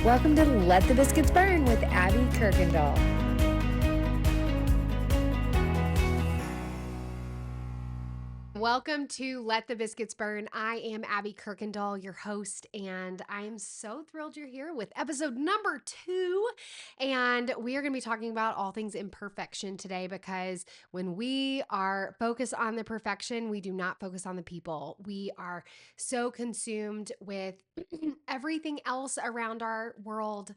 Welcome to Let the Biscuits Burn with Abby Kirkendall. Welcome to Let the Biscuits Burn. I am Abby Kirkendall, your host, and I am so thrilled you're here with episode number 2. And we are going to be talking about all things imperfection today, because when we are focused on the perfection, we do not focus on the people. We are so consumed with everything else around our world,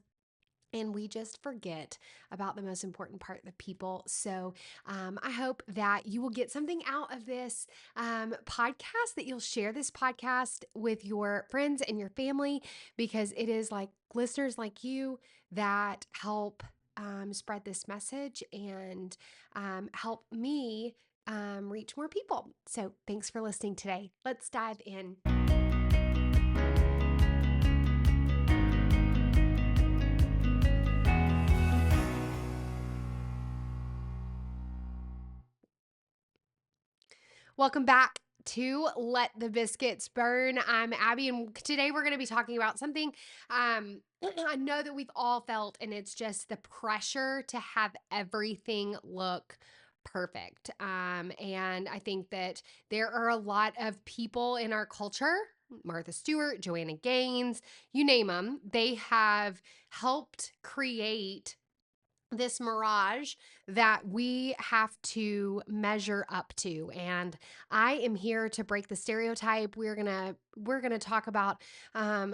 and we just forget about the most important part, the people. So I hope that you will get something out of this podcast, that you'll share this podcast with your friends and your family, because it is like listeners like you that help spread this message and help me reach more people. So thanks for listening today. Let's dive in. Welcome back to Let the Biscuits Burn. I'm Abby, and today we're going to be talking about something I know that we've all felt, and it's just the pressure to have everything look perfect. And I think that there are a lot of people in our culture, Martha Stewart, Joanna Gaines, you name them, they have helped create this mirage that we have to measure up to. And I am here to break the stereotype. We're gonna talk about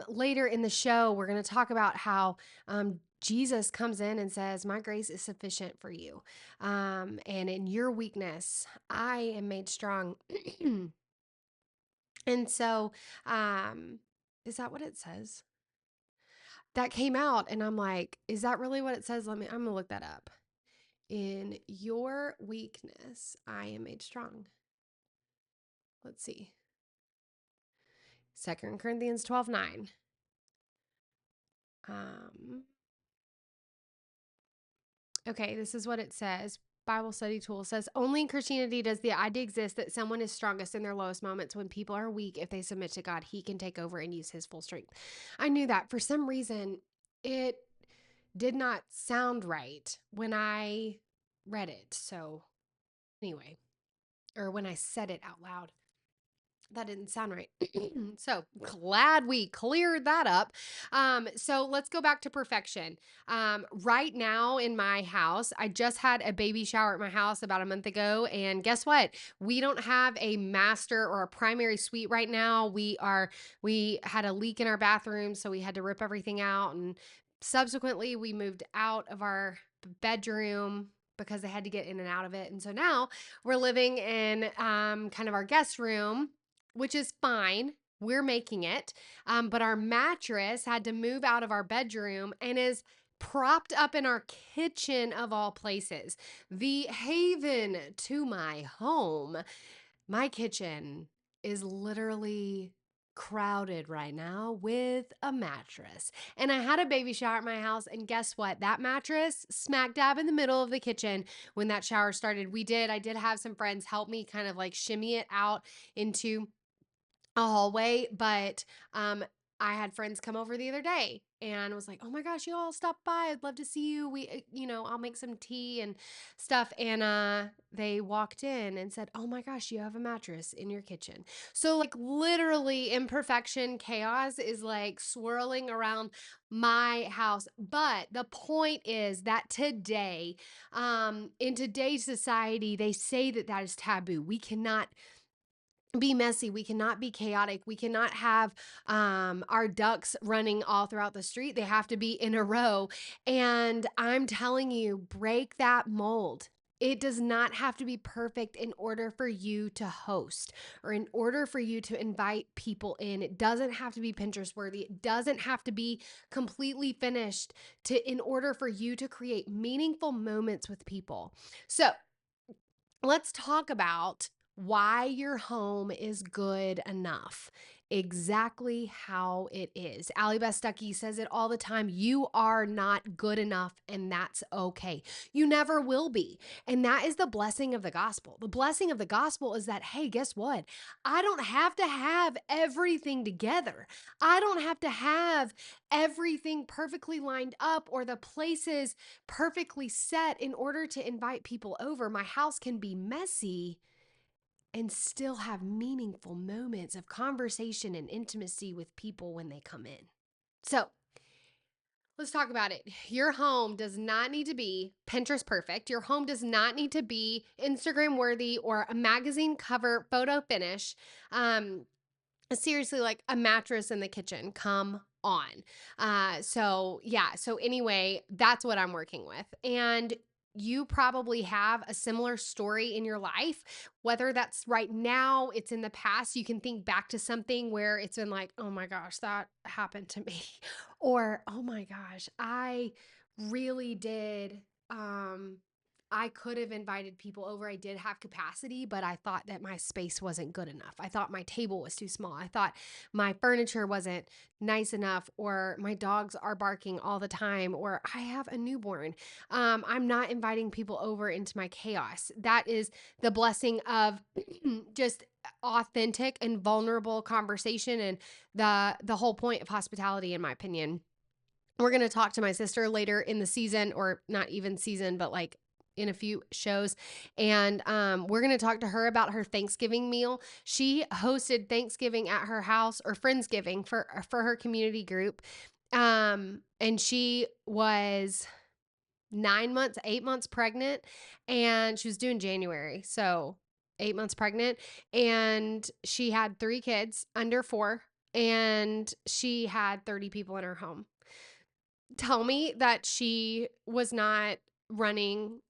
later in the show, we're gonna talk about how Jesus comes in and says, my grace is sufficient for you, and in your weakness I am made strong. And so is that what it says? That came out, and I'm like, is that really what it says? I'm gonna look that up. In your weakness, I am made strong. Let's see. 2 Corinthians 12:9. Okay, this is what it says. Bible study tool says, only in Christianity does the idea exist that someone is strongest in their lowest moments. When people are weak, if they submit to God, he can take over and use his full strength. I knew that. For some reason, it did not sound right when I read it. So anyway, or when I said it out loud. That didn't sound right. So glad we cleared that up. So let's go back to perfection. Right now in my house, I just had a baby shower at my house about a month ago. And guess what? We don't have a master or a primary suite right now. We had a leak in our bathroom, so we had to rip everything out. And subsequently, we moved out of our bedroom because they had to get in and out of it. And so now we're living in kind of our guest room, which is fine. We're making it. But our mattress had to move out of our bedroom and is propped up in our kitchen, of all places. The haven to my home. My kitchen is literally crowded right now with a mattress. And I had a baby shower at my house, and guess what? That mattress smack dab in the middle of the kitchen when that shower started. I did have some friends help me kind of like shimmy it out into a hallway, but I had friends come over the other day and was like, "Oh my gosh, you all stop by. I'd love to see you. I'll make some tea and stuff." And they walked in and said, "Oh my gosh, you have a mattress in your kitchen." So like literally imperfection, chaos is like swirling around my house. But the point is that today, in today's society, they say that that is taboo. We cannot be messy. We cannot be chaotic. We cannot have our ducks running all throughout the street. They have to be in a row. And I'm telling you, break that mold. It does not have to be perfect in order for you to host or in order for you to invite people in. It doesn't have to be Pinterest worthy. It doesn't have to be completely finished in order for you to create meaningful moments with people. So let's talk about why your home is good enough. exactly how it is. Allie Beth Stuckey says it all the time. You are not good enough, and that's okay. You never will be. And that is the blessing of the gospel. The blessing of the gospel is that, hey, guess what? I don't have to have everything together. I don't have to have everything perfectly lined up or the places perfectly set in order to invite people over. My house can be messy and still have meaningful moments of conversation and intimacy with people when they come in. So, let's talk about it. Your home does not need to be Pinterest perfect. Your home does not need to be Instagram worthy or a magazine cover photo finish. Seriously, like a mattress in the kitchen. Come on. So anyway, that's what I'm working with. And you probably have a similar story in your life, whether that's right now, it's in the past. You can think back to something where it's been like, oh my gosh, that happened to me. Or, oh my gosh, I really did. I could have invited people over. I did have capacity, but I thought that my space wasn't good enough. I thought my table was too small. I thought my furniture wasn't nice enough, or my dogs are barking all the time, or I have a newborn. I'm not inviting people over into my chaos. That is the blessing of just authentic and vulnerable conversation, and the whole point of hospitality, in my opinion. We're going to talk to my sister later in the season, or not even season, but like in a few shows. And we're going to talk to her about her Thanksgiving meal. She hosted Thanksgiving at her house, or Friendsgiving for her community group. And she was 9 months, 8 months pregnant, and she was due in January. So 8 months pregnant, and she had 3 kids under 4, and she had 30 people in her home. Tell me that she was not running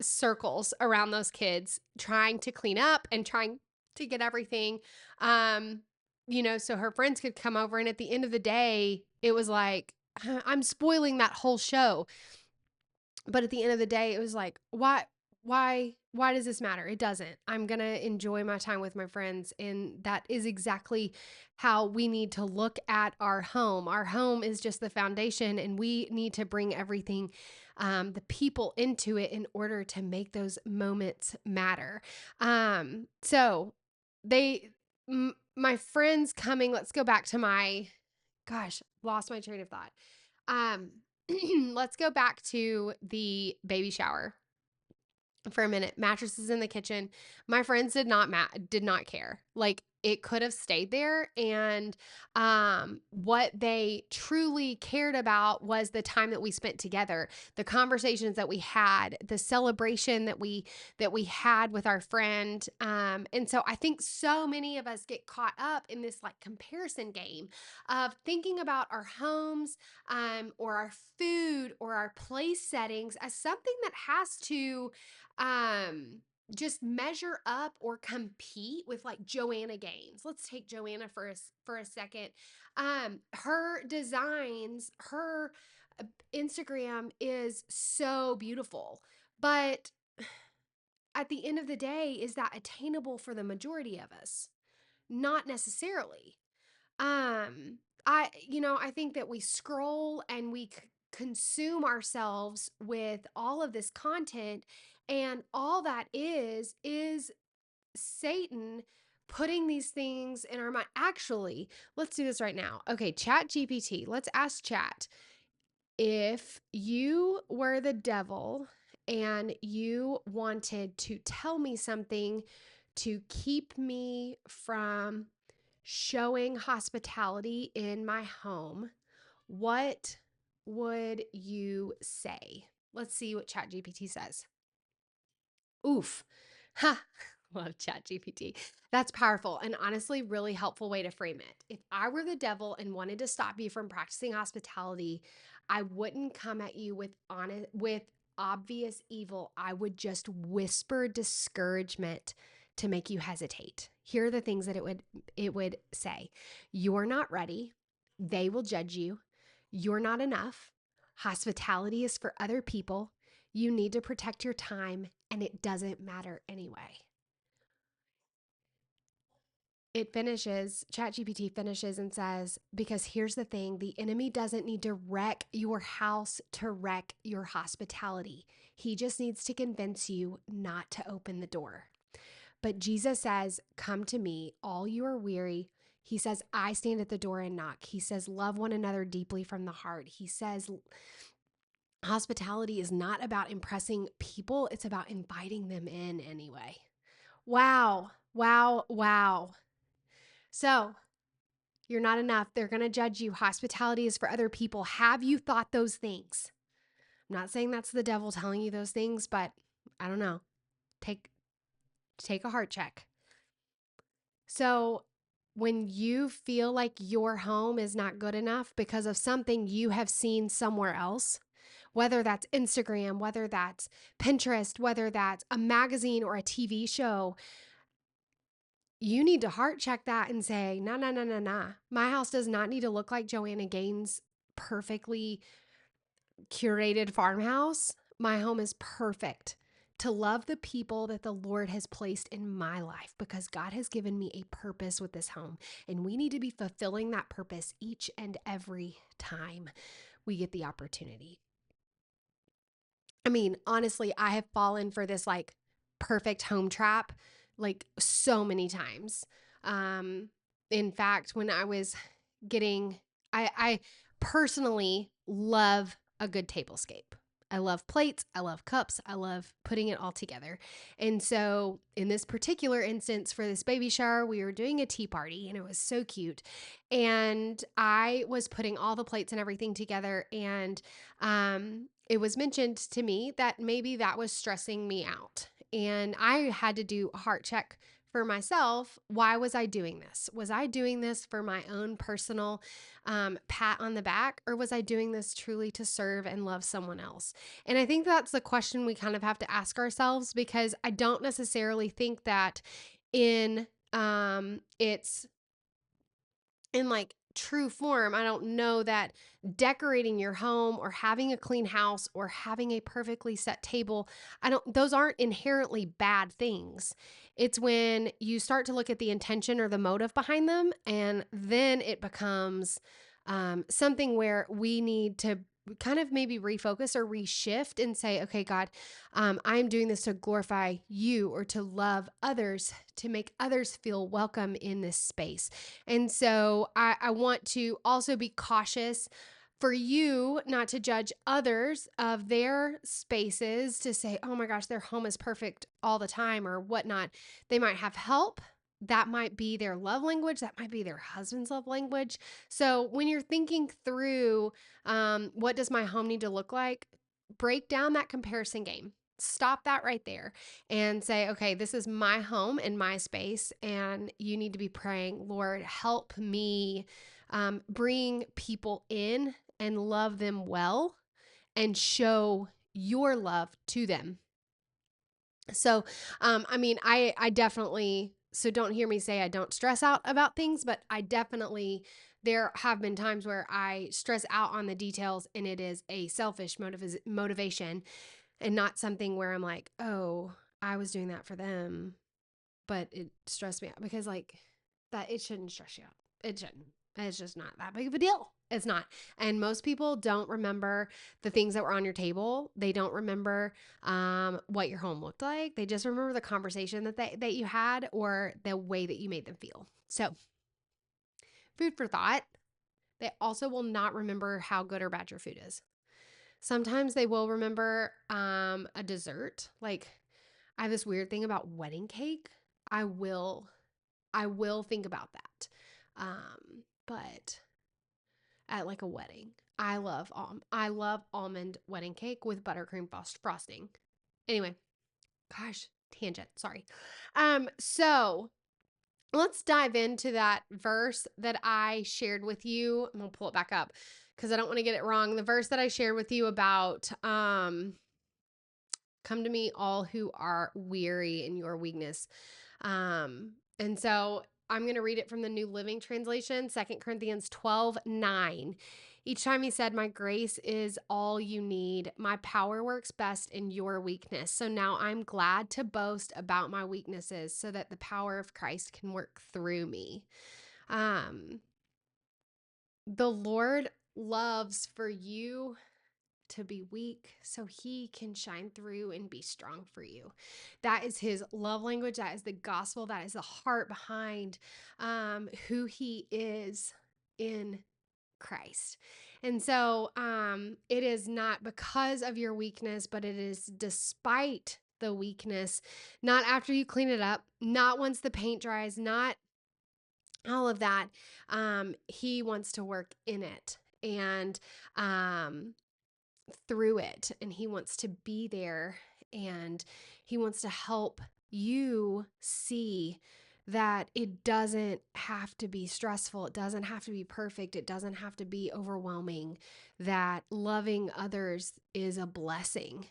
circles around those kids, trying to clean up and trying to get everything, um, so her friends could come over. And at the end of the day, it was like, I'm spoiling that whole show. But at the end of the day, it was like, why does this matter? It doesn't. I'm going to enjoy my time with my friends. And that is exactly how we need to look at our home. Our home is just the foundation, and we need to bring everything, the people into it in order to make those moments matter. So they, my friends coming, let's go back to gosh, lost my train of thought. Um, let's go back to the baby shower for a minute. Mattresses in the kitchen. My friends did not care. Like, it could have stayed there, and what they truly cared about was the time that we spent together, the conversations that we had, the celebration that we had with our friend. And so I think so many of us get caught up in this like comparison game of thinking about our homes, or our food, or our place settings as something that has to just measure up or compete with like Joanna Gaines. Let's take Joanna for a second. Her designs, her Instagram is so beautiful, but at the end of the day, is that attainable for the majority of us? Not necessarily. I think that we scroll and we consume ourselves with all of this content, and all that is Satan putting these things in our mind. Actually, let's do this right now. Okay, Chat GPT. Let's ask Chat, if you were the devil and you wanted to tell me something to keep me from showing hospitality in my home, what would you say? Let's see what ChatGPT says. Oof. Ha. Love ChatGPT. That's powerful and honestly really helpful way to frame it. If I were the devil and wanted to stop you from practicing hospitality, I wouldn't come at you with obvious evil. I would just whisper discouragement to make you hesitate. Here are the things that it would say. You're not ready. They will judge you. You're not enough. Hospitality is for other people. You need to protect your time, and it doesn't matter anyway. ChatGPT finishes and says, because here's the thing, the enemy doesn't need to wreck your house to wreck your hospitality. He just needs to convince you not to open the door. But Jesus says, come to me, all you are weary. He says, I stand at the door and knock. He says, love one another deeply from the heart. He says, hospitality is not about impressing people. It's about inviting them in anyway. Wow, wow, wow. So you're not enough. They're going to judge you. Hospitality is for other people. Have you thought those things? I'm not saying that's the devil telling you those things, but I don't know. Take a heart check. So when you feel like your home is not good enough because of something you have seen somewhere else, whether that's Instagram, whether that's Pinterest, whether that's a magazine or a TV show, you need to heart check that and say, nah, nah, nah, nah, nah. My house does not need to look like Joanna Gaines' perfectly curated farmhouse. My home is perfect to love the people that the Lord has placed in my life, because God has given me a purpose with this home, and we need to be fulfilling that purpose each and every time we get the opportunity. I mean, honestly, I have fallen for this like perfect home trap like so many times. In fact, when I was I personally love a good tablescape. I love plates. I love cups. I love putting it all together. And so, in this particular instance, for this baby shower, we were doing a tea party and it was so cute. And I was putting all the plates and everything together. And it was mentioned to me that maybe that was stressing me out. And I had to do a heart check for myself. Why was I doing this? Was I doing this for my own personal pat on the back, or was I doing this truly to serve and love someone else? And I think that's the question we kind of have to ask ourselves, because I don't necessarily think that in it's in like true form. I don't know that decorating your home or having a clean house or having a perfectly set table, those aren't inherently bad things. It's when you start to look at the intention or the motive behind them, and then it becomes something where we need to kind of maybe refocus or reshift and say, okay, God, I'm doing this to glorify you or to love others, to make others feel welcome in this space. And so I want to also be cautious for you not to judge others of their spaces, to say, oh my gosh, their home is perfect all the time or whatnot. They might have help. That might be their love language. That might be their husband's love language. So when you're thinking through what does my home need to look like, break down that comparison game. Stop that right there and say, okay, this is my home and my space. And you need to be praying, Lord, help me bring people in and love them well and show your love to them. So, I mean, I definitely, so don't hear me say I don't stress out about things, but I definitely, there have been times where I stress out on the details and it is a selfish motivation and not something where I'm like, oh, I was doing that for them, but it stressed me out, because like that, it shouldn't stress you out. It shouldn't. It's just not that big of a deal. It's not. And most people don't remember the things that were on your table. They don't remember what your home looked like. They just remember the conversation that you had or the way that you made them feel. So, food for thought. They also will not remember how good or bad your food is. Sometimes they will remember a dessert. Like, I have this weird thing about wedding cake. I will think about that. But at like a wedding, I love almond wedding cake with buttercream frosting. Anyway, gosh, tangent. Sorry. So let's dive into that verse that I shared with you. I'm gonna pull it back up because I don't want to get it wrong. The verse that I shared with you about come to me all who are weary in your weakness. And so I'm going to read it from the New Living Translation, 2 Corinthians 12:9. Each time he said, "My grace is all you need. My power works best in your weakness." So now I'm glad to boast about my weaknesses so that the power of Christ can work through me. Um, the Lord loves for you to be weak so he can shine through and be strong for you. That is his love language. That is the gospel. That is the heart behind who he is in Christ. And so it is not because of your weakness, but it is despite the weakness, not after you clean it up, not once the paint dries, not all of that. He wants to work in it and um, through it, and he wants to be there, and he wants to help you see that it doesn't have to be stressful. It doesn't have to be perfect. It doesn't have to be overwhelming. That loving others is a blessing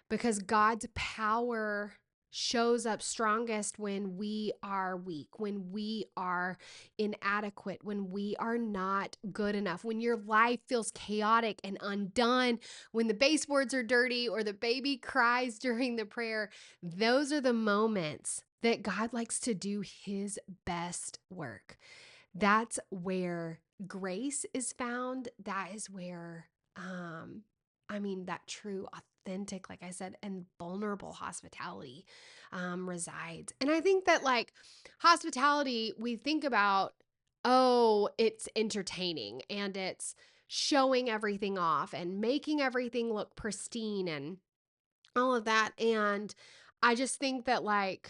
because God's power shows up strongest when we are weak, when we are inadequate, when we are not good enough, when your life feels chaotic and undone, when the baseboards are dirty or the baby cries during the prayer. Those are the moments that God likes to do his best work. That's where grace is found. That is where, that true, authentic, like I said, and vulnerable hospitality resides. And I think that, like, hospitality, we think about, oh, it's entertaining and it's showing everything off and making everything look pristine and all of that. And I just think that, like,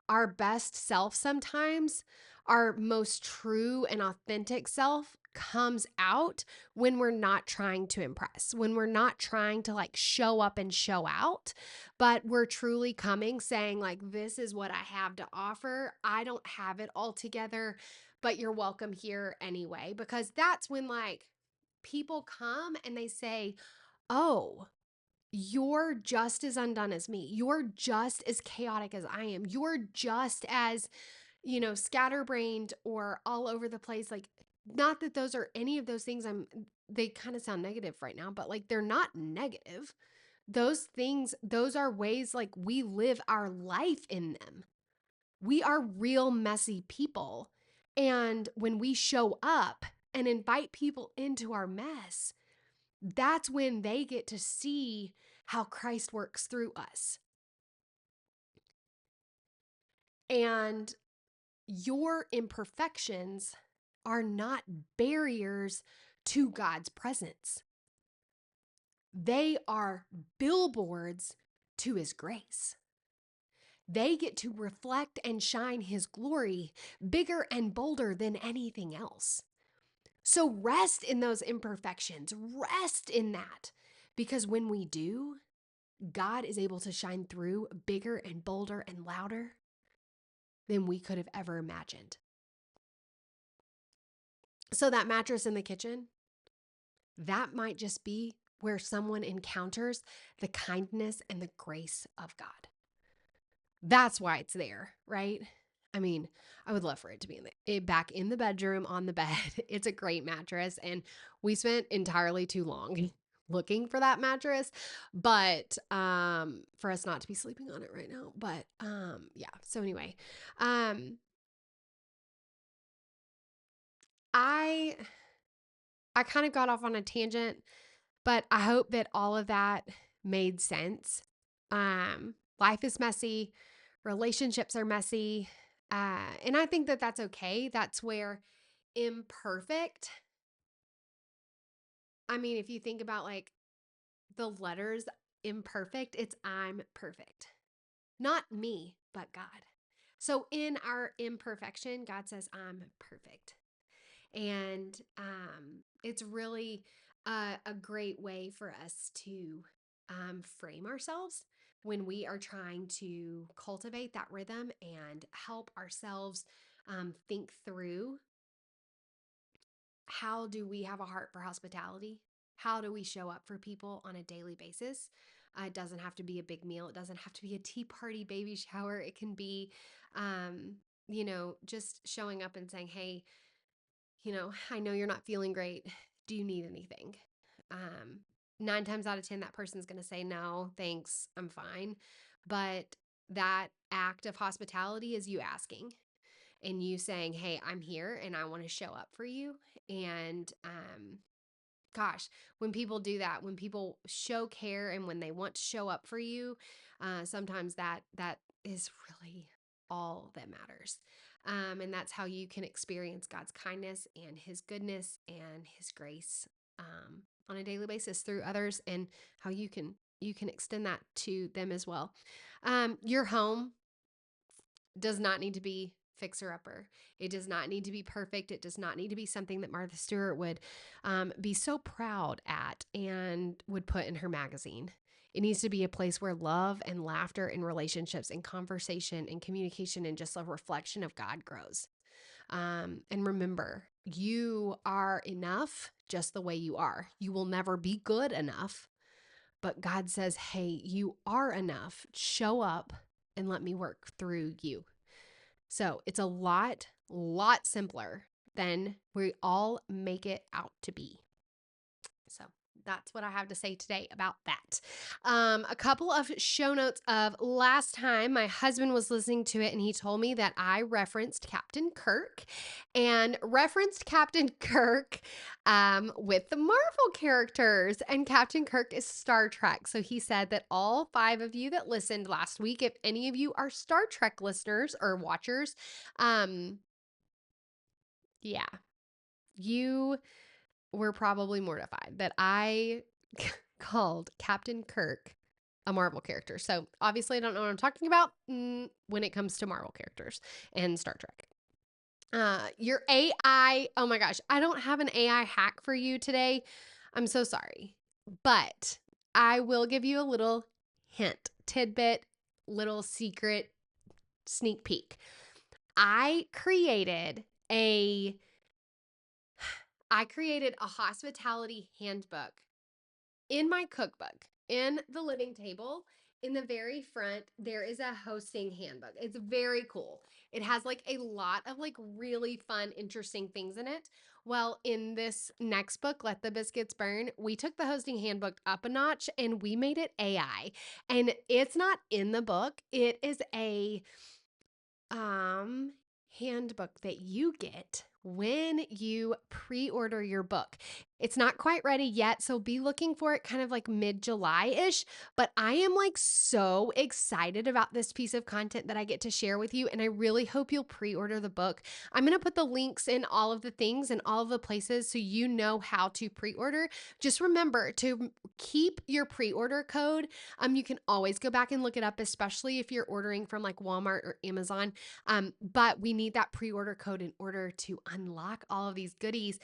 our best self sometimes, our most true and authentic self comes out when we're not trying to impress, when we're not trying to like show up and show out, but we're truly coming saying, like, this is what I have to offer. I don't have it all together, but you're welcome here anyway. Because that's when, like, people come and they say, oh, you're just as undone as me. You're just as chaotic as I am. You're just as, scatterbrained or all over the place. Like, not that those are any of those things they kind of sound negative right now, but like they're not negative. Those things, those are ways like we live our life in them. We are real messy people. And when we show up and invite people into our mess, that's when they get to see how Christ works through us. And your imperfections are not barriers to God's presence. They are billboards to his grace. They get to reflect and shine his glory bigger and bolder than anything else. So rest in those imperfections, rest in that, because when we do, God is able to shine through bigger and bolder and louder than we could have ever imagined. So that mattress in the kitchen, that might just be where someone encounters the kindness and the grace of God. That's why it's there, right? I mean, I would love for it to be back in the bedroom on the bed. It's a great mattress, and we spent entirely too long looking for that mattress, but for us not to be sleeping on it right now. But yeah. So anyway, I I kind of got off on a tangent, but I hope that all of that made sense. Life is messy, relationships are messy, and I think that that's okay. That's where imperfect. I mean, if you think about like the letters imperfect, it's I'm perfect, not me, but God. So in our imperfection, God says I'm perfect. And it's really a great way for us to frame ourselves when we are trying to cultivate that rhythm and help ourselves think through, how do we have a heart for hospitality? How do we show up for people on a daily basis? It doesn't have to be a big meal. It doesn't have to be a tea party, baby shower. It can be, just showing up and saying, hey, I know you're not feeling great. do you need anything? 9 times out of 10, that person's going to say, no, thanks, I'm fine. But that act of hospitality is you asking and you saying, hey, I'm here and I want to show up for you. And, gosh, when people do that, when people show care and when they want to show up for you, sometimes that is really all that matters. And that's how you can experience God's kindness and his goodness and his grace on a daily basis through others, and how you can extend that to them as well. Your home does not need to be fixer-upper. It does not need to be perfect. It does not need to be something that Martha Stewart would be so proud at and would put in her magazine. It needs to be a place where love and laughter and relationships and conversation and communication and just a reflection of God grows. And remember, you are enough just the way you are. You will never be good enough, but God says, hey, you are enough. Show up and let me work through you. So it's a lot simpler than we all make it out to be. So that's what I have to say today about that. A couple of show notes of last time my husband was listening to it, and he told me that I referenced Captain Kirk with the Marvel characters, and Captain Kirk is Star Trek. So he said that all 5 of you that listened last week, if any of you are Star Trek listeners or watchers, yeah, you were probably mortified that I called Captain Kirk a Marvel character. So obviously I don't know what I'm talking about when it comes to Marvel characters and Star Trek. Your AI, oh my gosh, I don't have an AI hack for you today. I'm so sorry. But I will give you a little hint, tidbit, little secret sneak peek. I created a hospitality handbook in my cookbook. In the living table, in the very front, there is a hosting handbook. It's very cool. It has like a lot of like really fun, interesting things in it. Well, in this next book, Let the Biscuits Burn, we took the hosting handbook up a notch and we made it AI. And it's not in the book. It is a handbook that you get when you pre-order your book. It's not quite ready yet, so be looking for it kind of like mid-July-ish, but I am like so excited about this piece of content that I get to share with you, and I really hope you'll pre-order the book. I'm going to put the links in all of the things and all of the places so you know how to pre-order. Just remember to keep your pre-order code. You can always go back and look it up, especially if you're ordering from like Walmart or Amazon. But we need that pre-order code in order to unlock all of these goodies.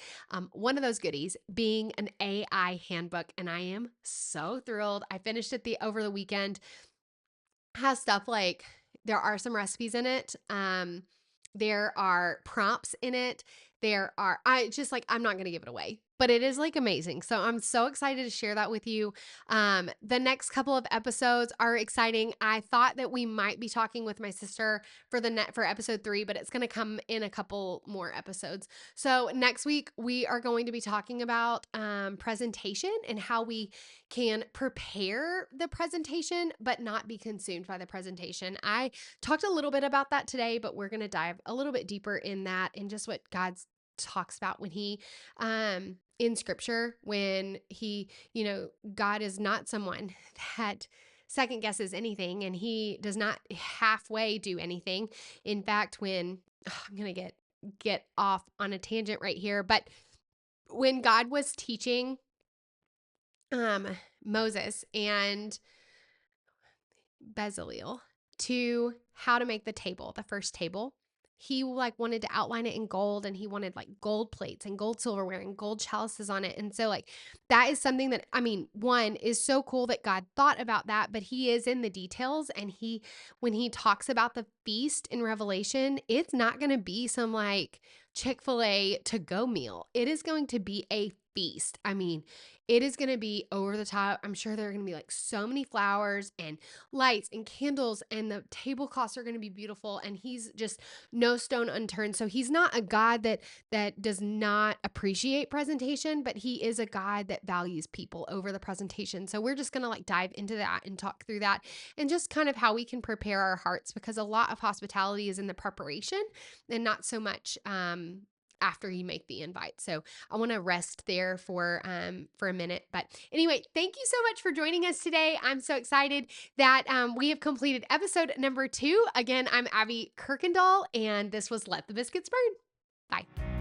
One of those goodies being an AI handbook, and I am so thrilled. I finished it over the weekend. Has stuff like, there are some recipes in it. There are prompts in it. I'm not going to give it away, but it is like amazing. So I'm so excited to share that with you. The next couple of episodes are exciting. I thought that we might be talking with my sister for episode 3, but it's going to come in a couple more episodes. So next week we are going to be talking about presentation and how we can prepare the presentation, but not be consumed by the presentation. I talked a little bit about that today, but we're going to dive a little bit deeper in that and just what God talks about when he, in scripture, when he, God is not someone that second guesses anything, and he does not halfway do anything. In fact, I'm going to get off on a tangent right here, but when God was teaching Moses and Bezalel to how to make the first table, he like wanted to outline it in gold, and he wanted like gold plates and gold silverware and gold chalices on it. And so like that is something that, one is so cool that God thought about that, but he is in the details. And when he talks about the feast in Revelation, it's not going to be some like Chick-fil-A to-go meal. It is going to be a feast. I mean, it is going to be over the top. I'm sure there are going to be like so many flowers and lights and candles, and the tablecloths are going to be beautiful. And he's just no stone unturned. So he's not a God that does not appreciate presentation, but he is a God that values people over the presentation. So we're just going to like dive into that and talk through that and just kind of how we can prepare our hearts, because a lot of hospitality is in the preparation and not so much after you make the invite. So I want to rest there for a minute. But anyway, thank you so much for joining us today. I'm so excited that we have completed episode number 2. Again, I'm Abby Kirkendall, and this was Let the Biscuits Burn. Bye.